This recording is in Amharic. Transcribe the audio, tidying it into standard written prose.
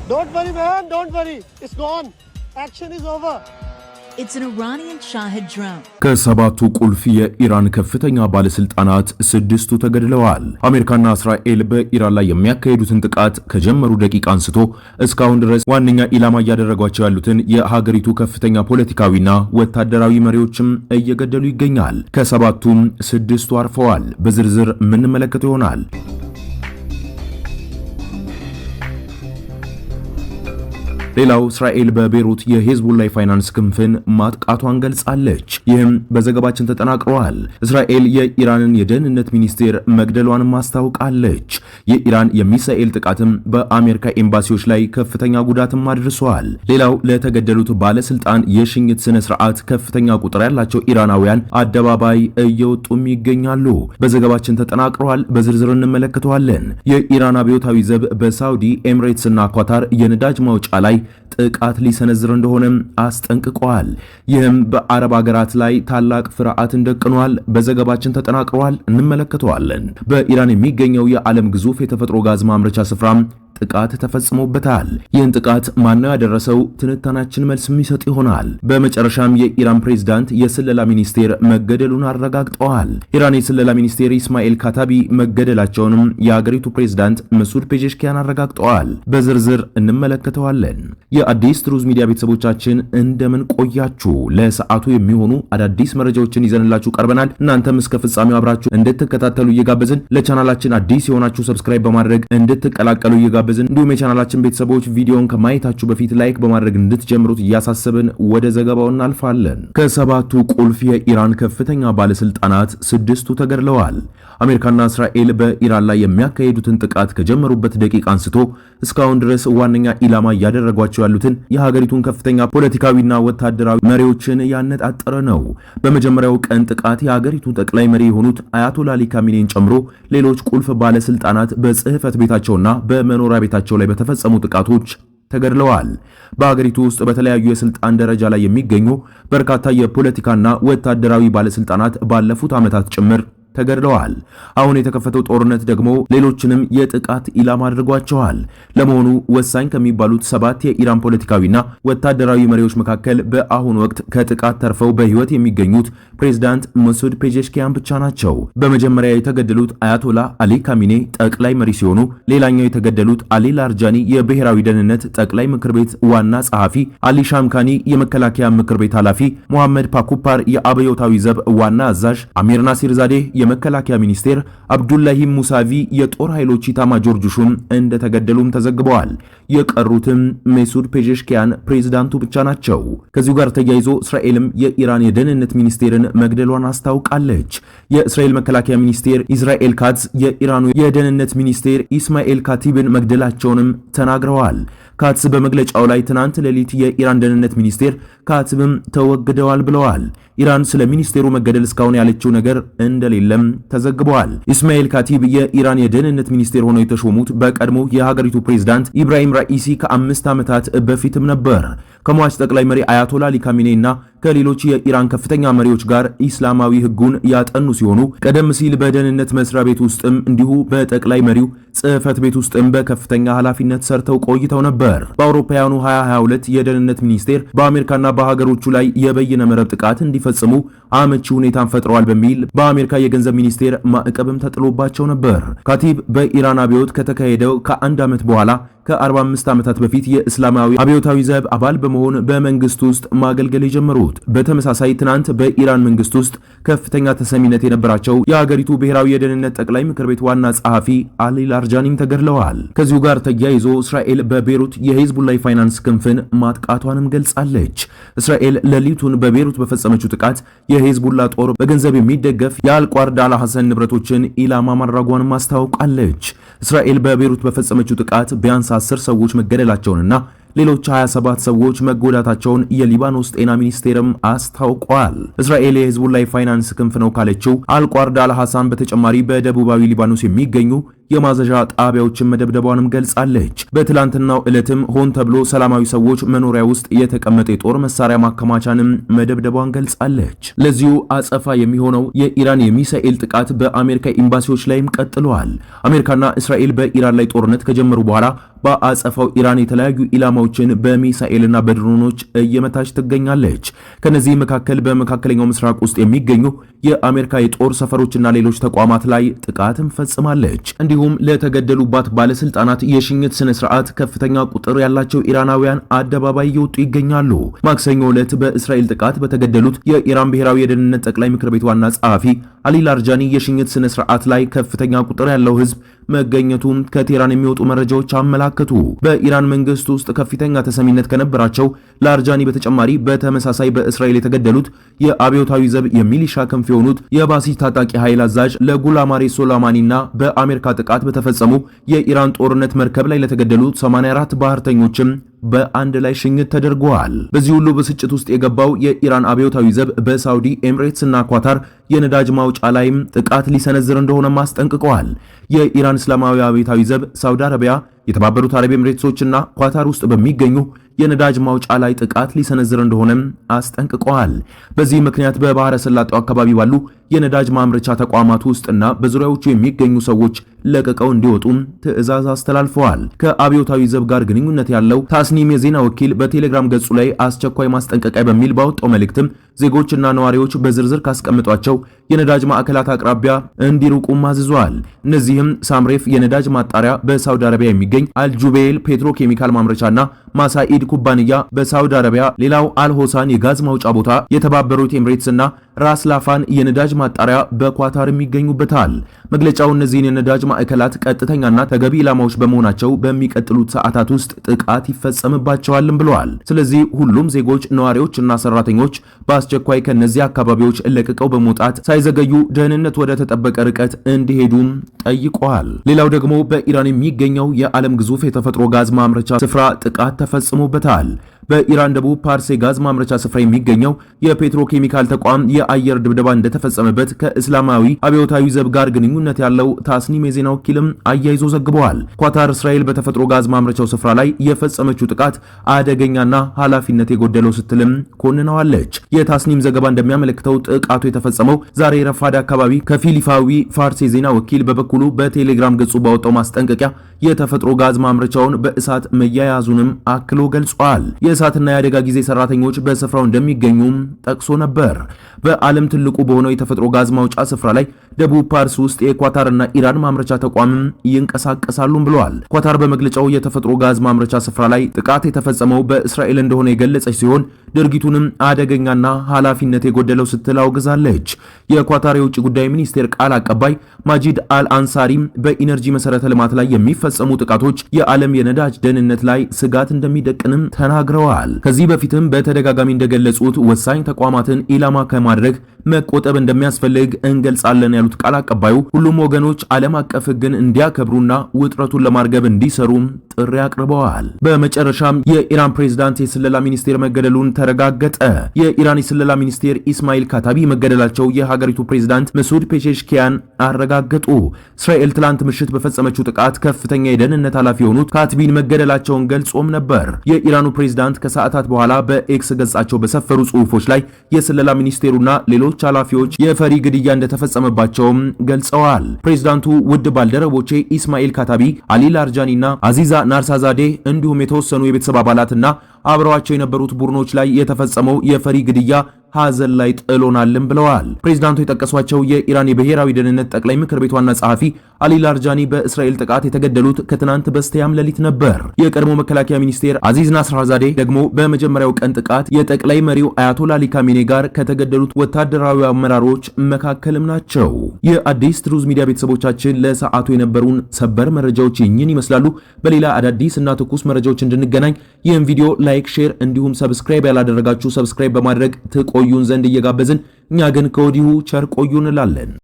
Don't worry, man. Don't worry. It's gone. Action is over. It's an Iranian Shahed drone. ከሰባቱ ቁልፍ የኢራን ከፍተኛ ባለስልጣናት ስድስቱ ተገድለዋል። አሜሪካና እስራኤል በኢራን ላይ የሚያካሂዱትን ጥቃት ከጀመሩ ደቂቃ አንስቶ እስካሁን ድረስ ዋነኛ ኢላማ እያደረጓቸው ያሉትን የሀገሪቱ ከፍተኛ ፖለቲካዊና ወታደራዊ መሪዎችም እየገደሉ ይገኛል። ከሰባቱም ስድስቱ አርፈዋል። በዝርዝር የምንመለከተው ይሆናል። ሌላው እስራኤል በቤሩት የሄዝቦላ ፋይናንስ ክንፍን ማጥቃቷን ገልጻለች። ይህም በዘገባችን ተጠናቅሯል። እስራኤል የኢራንን የደህንነት ሚኒስቴር መግደሏን ማስታወቃለች። የኢራን የሚሳኤል ጥቃትም በአሜሪካ ኤምባሲዎች ላይ ከፍተኛ ጉዳትም አድርሷል። ሌላው ለተገደሉት ባለስልጣን የሽኝት ስነ ስርዓት ከፍተኛ ቁጥር ያላቸው ኢራናውያን አደባባይ እየወጡም ይገኛሉ። በዘገባችን ተጠናቅሯል። በዝርዝር እንመለከተዋለን። የኢራን አብዮታዊ ዘብ በሳውዲ ኤምሬትስ እና ኳታር የነዳጅ ማውጫ ላይ ጥቃት ሊሰነዝር እንደሆነ አስጠንቅቀዋል። ይህም በአረብ ሀገራት ላይ ታላቅ ፍርሃትን ደቅኗል። በዘገባችን ተጠናቅሯል፣ እንመለከተዋለን። በኢራን የሚገኘው የዓለም ግዙፍ የተፈጥሮ ጋዝ ማምረቻ ስፍራም ጥቃት ተፈጽሞበታል። ይህን ጥቃት ማነው ያደረሰው? ትንታናችን መልስ የሚሰጥ ይሆናል። በመጨረሻም የኢራን ፕሬዝዳንት የስለላ ሚኒስቴር መገደሉን አረጋግጠዋል። ኢራን የስለላ ሚኒስቴር ኢስማኤል ካታቢ መገደላቸውንም የሀገሪቱ ፕሬዝዳንት መሱድ ፔዜሽኪያን አረጋግጠዋል። በዝርዝር እንመለከተዋለን። የአዲስ ትሩዝ ሚዲያ ቤተሰቦቻችን እንደምን ቆያችሁ? ለሰዓቱ የሚሆኑ አዳዲስ መረጃዎችን ይዘንላችሁ ቀርበናል። እናንተም እስከ ፍጻሜው አብራችሁ እንድትከታተሉ እየጋበዝን ለቻናላችን አዲስ የሆናችሁ ሰብስክራይብ በማድረግ እንድትቀላቀሉ እንዲሁም የቻናላችን ቤተሰቦች ቪዲዮን ከማየታችሁ በፊት ላይክ በማድረግ እንድትጀምሩት እያሳሰብን ወደ ዘገባው እናልፋለን። ከሰባቱ ቁልፍ የኢራን ከፍተኛ ባለስልጣናት ስድስቱ ተገድለዋል። አሜሪካና እስራኤል በኢራን ላይ የሚያካሂዱትን ጥቃት ከጀመሩበት ደቂቃ አንስቶ እስካሁን ድረስ ዋነኛ ኢላማ እያደረጓቸው ያሉትን የሀገሪቱን ከፍተኛ ፖለቲካዊና ወታደራዊ መሪዎችን ያነጣጠረ ነው። በመጀመሪያው ቀን ጥቃት የሀገሪቱ ጠቅላይ መሪ የሆኑት አያቶላ አሊ ካሚኔን ጨምሮ ሌሎች ቁልፍ ባለስልጣናት በጽህፈት ቤታቸውና በመኖሪያ ቤታቸው ላይ በተፈጸሙ ጥቃቶች ተገድለዋል። በሀገሪቱ ውስጥ በተለያዩ የስልጣን ደረጃ ላይ የሚገኙ በርካታ የፖለቲካና ወታደራዊ ባለስልጣናት ባለፉት ዓመታት ጭምር ተገድለዋል። አሁን የተከፈተው ጦርነት ደግሞ ሌሎችንም የጥቃት ኢላማ አድርጓቸዋል። ለመሆኑ ወሳኝ ከሚባሉት ሰባት የኢራን ፖለቲካዊና ወታደራዊ መሪዎች መካከል በአሁኑ ወቅት ከጥቃት ተርፈው በህይወት የሚገኙት ፕሬዝዳንት መሱድ ፔዜሽኪያን ብቻ ናቸው። በመጀመሪያ የተገደሉት አያቶላ አሊ ካሚኔ ጠቅላይ መሪ ሲሆኑ፣ ሌላኛው የተገደሉት አሊ ላርጃኒ የብሔራዊ ደህንነት ጠቅላይ ምክር ቤት ዋና ጸሐፊ፣ አሊ ሻምካኒ የመከላከያ ምክር ቤት ኃላፊ፣ ሙሐመድ ፓኩፓር የአብዮታዊ ዘብ ዋና አዛዥ፣ አሚር ናሲር ዛዴ የመከላከያ ሚኒስቴር፣ አብዱላሂም ሙሳቪ የጦር ኃይሎች ኢታማጆር ሹም እንደተገደሉም ተዘግበዋል። የቀሩትም መሱድ ፔዜሽኪያን ፕሬዝዳንቱ ብቻ ናቸው። ከዚሁ ጋር ተያይዞ እስራኤልም የኢራን የደህንነት ሚኒስቴርን መግደሏን አስታውቃለች። የእስራኤል መከላከያ ሚኒስቴር ኢዝራኤል ካትዝ የኢራኑ የደህንነት ሚኒስቴር ኢስማኤል ካቲብን መግደላቸውንም ተናግረዋል። ካትዝ በመግለጫው ላይ ትናንት ሌሊት የኢራን ደህንነት ሚኒስቴር ካትብም ተወግደዋል ብለዋል። ኢራን ስለ ሚኒስቴሩ መገደል እስካሁን ያለችው ነገር እንደሌለም ተዘግበዋል። ኢስማኤል ካቲብ የኢራን የደህንነት ሚኒስቴር ሆነው የተሾሙት በቀድሞ የሀገሪቱ ፕሬዝዳንት ኢብራሂም ራኢሲ ከ5 ዓመታት በፊትም ነበር። ከሟች ጠቅላይ መሪ አያቶላ አሊ ካሚኔና ከሌሎች የኢራን ከፍተኛ መሪዎች ጋር ኢስላማዊ ሕጉን ያጠኑ ሲሆኑ ቀደም ሲል በደህንነት መስሪያ ቤት ውስጥም እንዲሁ በጠቅላይ መሪው ጽህፈት ቤት ውስጥም በከፍተኛ ኃላፊነት ሰርተው ቆይተው ነበር። በአውሮፓውያኑ 2022 የደህንነት ሚኒስቴር በአሜሪካና በሀገሮቹ ላይ የበይነ መረብ ጥቃት እንዲፈጽሙ አመቺ ሁኔታን ፈጥረዋል በሚል በአሜሪካ የገንዘብ ሚኒስቴር ማዕቀብም ተጥሎባቸው ነበር። ካቲብ በኢራን አብዮት ከተካሄደው ከአንድ ዓመት በኋላ ከ45 ዓመታት በፊት የእስላማዊ አብዮታዊ ዘብ አባል በመሆን በመንግስት ውስጥ ማገልገል የጀመሩት። በተመሳሳይ ትናንት በኢራን መንግስት ውስጥ ከፍተኛ ተሰሚነት የነበራቸው የሀገሪቱ ብሔራዊ የደህንነት ጠቅላይ ምክር ቤት ዋና ጸሐፊ አሊ ላርጃኒም ተገድለዋል። ከዚሁ ጋር ተያይዞ እስራኤል በቤሩት የሄዝቦላ ፋይናንስ ክንፍን ማጥቃቷንም ገልጻለች። እስራኤል ሌሊቱን በቤሩት በፈጸመችው ጥቃት የሄዝቦላ ጦር በገንዘብ የሚደገፍ የአልቋርድ አልሐሰን ንብረቶችን ኢላማ ማድረጓንም አስታውቃለች። እስራኤል በቤሩት በፈጸመችው ጥቃት ቢያንስ 10 ሰዎች መገደላቸውንና ሌሎች 27 ሰዎች መጎዳታቸውን የሊባኖስ ጤና ሚኒስቴርም አስታውቋል። እስራኤል የሄዝቦላ ፋይናንስ ክንፍ ነው ካለችው አልቋርድ አልሐሳን በተጨማሪ በደቡባዊ ሊባኖስ የሚገኙ የማዘዣ ጣቢያዎችን መደብደቧንም ገልጻለች። በትላንትናው ዕለትም ሆን ተብሎ ሰላማዊ ሰዎች መኖሪያ ውስጥ የተቀመጠ የጦር መሳሪያ ማከማቻንም መደብደቧን ገልጻለች። ለዚሁ አጸፋ የሚሆነው የኢራን የሚሳኤል ጥቃት በአሜሪካ ኤምባሲዎች ላይም ቀጥሏል። አሜሪካና እስራኤል በኢራን ላይ ጦርነት ከጀመሩ በኋላ በአጸፋው ኢራን የተለያዩ ኢላማዎችን በሚሳኤልና በድሮኖች እየመታች ትገኛለች። ከነዚህ መካከል በመካከለኛው ምስራቅ ውስጥ የሚገኙ የአሜሪካ የጦር ሰፈሮችና ሌሎች ተቋማት ላይ ጥቃትም ፈጽማለች። እንዲሁም ለተገደሉባት ባለስልጣናት የሽኝት ስነ ስርዓት ከፍተኛ ቁጥር ያላቸው ኢራናውያን አደባባይ እየወጡ ይገኛሉ። ማክሰኞ ዕለት በእስራኤል ጥቃት በተገደሉት የኢራን ብሔራዊ የደህንነት ጠቅላይ ምክር ቤት ዋና ጸሐፊ አሊ ላርጃኒ የሽኝት ስነ ስርዓት ላይ ከፍተኛ ቁጥር ያለው ህዝብ መገኘቱም ከቴህራን የሚወጡ መረጃዎች አመላከቱ። በኢራን መንግስት ውስጥ ከፍተኛ ተሰሚነት ከነበራቸው ላርጃኒ በተጨማሪ በተመሳሳይ በእስራኤል የተገደሉት የአብዮታዊ ዘብ የሚሊሻ ክንፍ የሆኑት የባሲጅ ታጣቂ ኃይል አዛዥ ለጉላማሬ ሶላማኒና በአሜሪካ ጥቃት በተፈጸሙ የኢራን ጦርነት መርከብ ላይ ለተገደሉት 84 ባህርተኞችም በአንድ ላይ ሽኝት ተደርጓል። በዚህ ሁሉ ብስጭት ውስጥ የገባው የኢራን አብዮታዊ ዘብ በሳውዲ ኤምሬትስ እና ኳታር የነዳጅ ማውጫ ላይም ጥቃት ሊሰነዝር እንደሆነ አስጠንቅቀዋል። የኢራን እስላማዊ አብዮታዊ ዘብ ሳውዲ አረቢያ፣ የተባበሩት አረብ ኤምሬትሶችና ኳታር ውስጥ በሚገኙ የነዳጅ ማውጫ ላይ ጥቃት ሊሰነዝር እንደሆነም አስጠንቅቀዋል። በዚህ ምክንያት በባህረ ሰላጤው አካባቢ ባሉ የነዳጅ ማምረቻ ተቋማት ውስጥና በዙሪያዎቹ የሚገኙ ሰዎች ለቀቀው እንዲወጡም ትዕዛዝ አስተላልፈዋል። ከአብዮታዊ ዘብ ጋር ግንኙነት ያለው ታስኒም የዜና ወኪል በቴሌግራም ገጹ ላይ አስቸኳይ ማስጠንቀቂያ በሚል ባወጣው መልእክትም ዜጎችና ነዋሪዎች በዝርዝር ካስቀምጧቸው የነዳጅ ማዕከላት አቅራቢያ እንዲሩቁም አዝዟል። እነዚህም ሳምሬፍ የነዳጅ ማጣሪያ በሳውዲ አረቢያ የሚገኝ አልጁቤል ፔትሮኬሚካል ማምረቻና ማሳኢድ ኩባንያ በሳውዲ አረቢያ፣ ሌላው አልሆሳን የጋዝ ማውጫ ቦታ፣ የተባበሩት ኤምሬትስና ራስ ላፋን የነዳጅ ማጣሪያ በኳታር የሚገኙበታል። መግለጫው እነዚህን የነዳጅ ማዕከላት ቀጥተኛና ተገቢ ኢላማዎች በመሆናቸው በሚቀጥሉት ሰዓታት ውስጥ ጥቃት ይፈጸምባቸዋልም ብለዋል። ስለዚህ ሁሉም ዜጎች፣ ነዋሪዎችና ሰራተኞች በአስቸኳይ ከነዚህ አካባቢዎች ለቅቀው በመውጣት ሳይዘገዩ ደህንነት ወደ ተጠበቀ ርቀት እንዲሄዱም ጠይቀዋል። ሌላው ደግሞ በኢራን የሚገኘው የዓለም ግዙፍ የተፈጥሮ ጋዝ ማምረቻ ስፍራ ጥቃት ተፈጽሞበታል። በኢራን ደቡብ ፓርስ የጋዝ ማምረቻ ስፍራ የሚገኘው የፔትሮኬሚካል ተቋም የአየር ድብደባ እንደተፈጸመበት ከእስላማዊ አብዮታዊ ዘብ ጋር ግንኙነት ያለው ታስኒም የዜና ወኪልም አያይዞ ዘግበዋል። ኳታር እስራኤል በተፈጥሮ ጋዝ ማምረቻው ስፍራ ላይ የፈጸመችው ጥቃት አደገኛና ኃላፊነት የጎደለው ስትልም ኮንነዋለች። የታስኒም ዘገባ እንደሚያመለክተው ጥቃቱ የተፈጸመው ዛሬ ረፋድ አካባቢ ከፊል ይፋዊ ፋርስ የዜና ወኪል በበኩሉ በቴሌግራም ገጹ ባወጣው ማስጠንቀቂያ የተፈጥሮ ጋዝ ማምረቻውን በእሳት መያያዙንም አክሎ ገልጿል። የእሳትና የአደጋ ጊዜ ሰራተኞች በስፍራው እንደሚገኙም ጠቅሶ ነበር። በዓለም ትልቁ በሆነው የተፈጥሮ ጋዝ ማውጫ ስፍራ ላይ ደቡብ ፓርስ ውስጥ የኳታርና ኢራን ማምረቻ ተቋምም ይንቀሳቀሳሉም ብለዋል። ኳታር በመግለጫው የተፈጥሮ ጋዝ ማምረቻ ስፍራ ላይ ጥቃት የተፈጸመው በእስራኤል እንደሆነ የገለጸች ሲሆን ድርጊቱንም አደገኛና ኃላፊነት የጎደለው ስትል አውግዛለች። የኳታር የውጭ ጉዳይ ሚኒስቴር ቃል አቀባይ ማጂድ አልአንሳሪም በኢነርጂ መሰረተ ልማት ላይ የሚፈጸሙ ጥቃቶች የዓለም የነዳጅ ደህንነት ላይ ስጋት እንደሚደቅንም ተናግረዋል። ከዚህ በፊትም በተደጋጋሚ እንደገለጹት ወሳኝ ተቋማትን ኢላማ ከማድረግ መቆጠብ እንደሚያስፈልግ እንገልጻለን ያሉት ቃል አቀባዩ ሁሉም ወገኖች ዓለም አቀፍ ሕግን እንዲያከብሩና ውጥረቱን ለማርገብ እንዲሰሩም ጥሪ አቅርበዋል። በመጨረሻም የኢራን ፕሬዝዳንት የስለላ ሚኒስቴር መገደሉን ተረጋገጠ። የኢራን የስለላ ሚኒስቴር ኢስማኤል ካታቢ መገደላቸው የሀገሪቱ ፕሬዝዳንት መሱድ ፔዜሽኪያን አረጋገጡ። እስራኤል ትላንት ምሽት በፈጸመችው ጥቃት ከፍተኛ የደህንነት ኃላፊ የሆኑት ካትቢን መገደላቸውን ገልጾም ነበር። የኢራኑ ፕሬዝዳንት ከሰዓታት በኋላ በኤክስ ገጻቸው በሰፈሩ ጽሑፎች ላይ የስለላ ሚኒስቴሩና ሌሎች ኃላፊዎች የፈሪ ግድያ እንደተፈጸመባቸውም ገልጸዋል። ፕሬዝዳንቱ ውድ ባልደረቦቼ ኢስማኤል ካታቢ፣ አሊ ላርጃኒና አዚዛ ናርሳዛዴ እንዲሁም የተወሰኑ የቤተሰብ አባላትና አብረዋቸው የነበሩት ቡድኖች ላይ የተፈጸመው የፈሪ ግድያ ሐዘን ላይ ጥሎናልም ብለዋል። ፕሬዝዳንቱ የጠቀሷቸው የኢራን የብሔራዊ ደህንነት ጠቅላይ ምክር ቤት ዋና ጸሐፊ አሊ ላርጃኒ በእስራኤል ጥቃት የተገደሉት ከትናንት በስቲያም ሌሊት ነበር። የቀድሞ መከላከያ ሚኒስቴር አዚዝ ናስራዛዴ ደግሞ በመጀመሪያው ቀን ጥቃት የጠቅላይ መሪው አያቶላ አሊ ካሜኔ ጋር ከተገደሉት ወታደራዊ አመራሮች መካከልም ናቸው። የአዲስ ትሩዝ ሚዲያ ቤተሰቦቻችን ለሰዓቱ የነበሩን ሰበር መረጃዎች ይህን ይመስላሉ። በሌላ አዳዲስ እና ትኩስ መረጃዎች እንድንገናኝ ይህን ቪዲዮ ላይክ፣ ሼር እንዲሁም ሰብስክራይብ ያላደረጋችሁ ሰብስክራይብ በማድረግ ትቆዩን ዘንድ እየጋበዝን እኛ ግን ከወዲሁ ቸር ቆዩ እንላለን።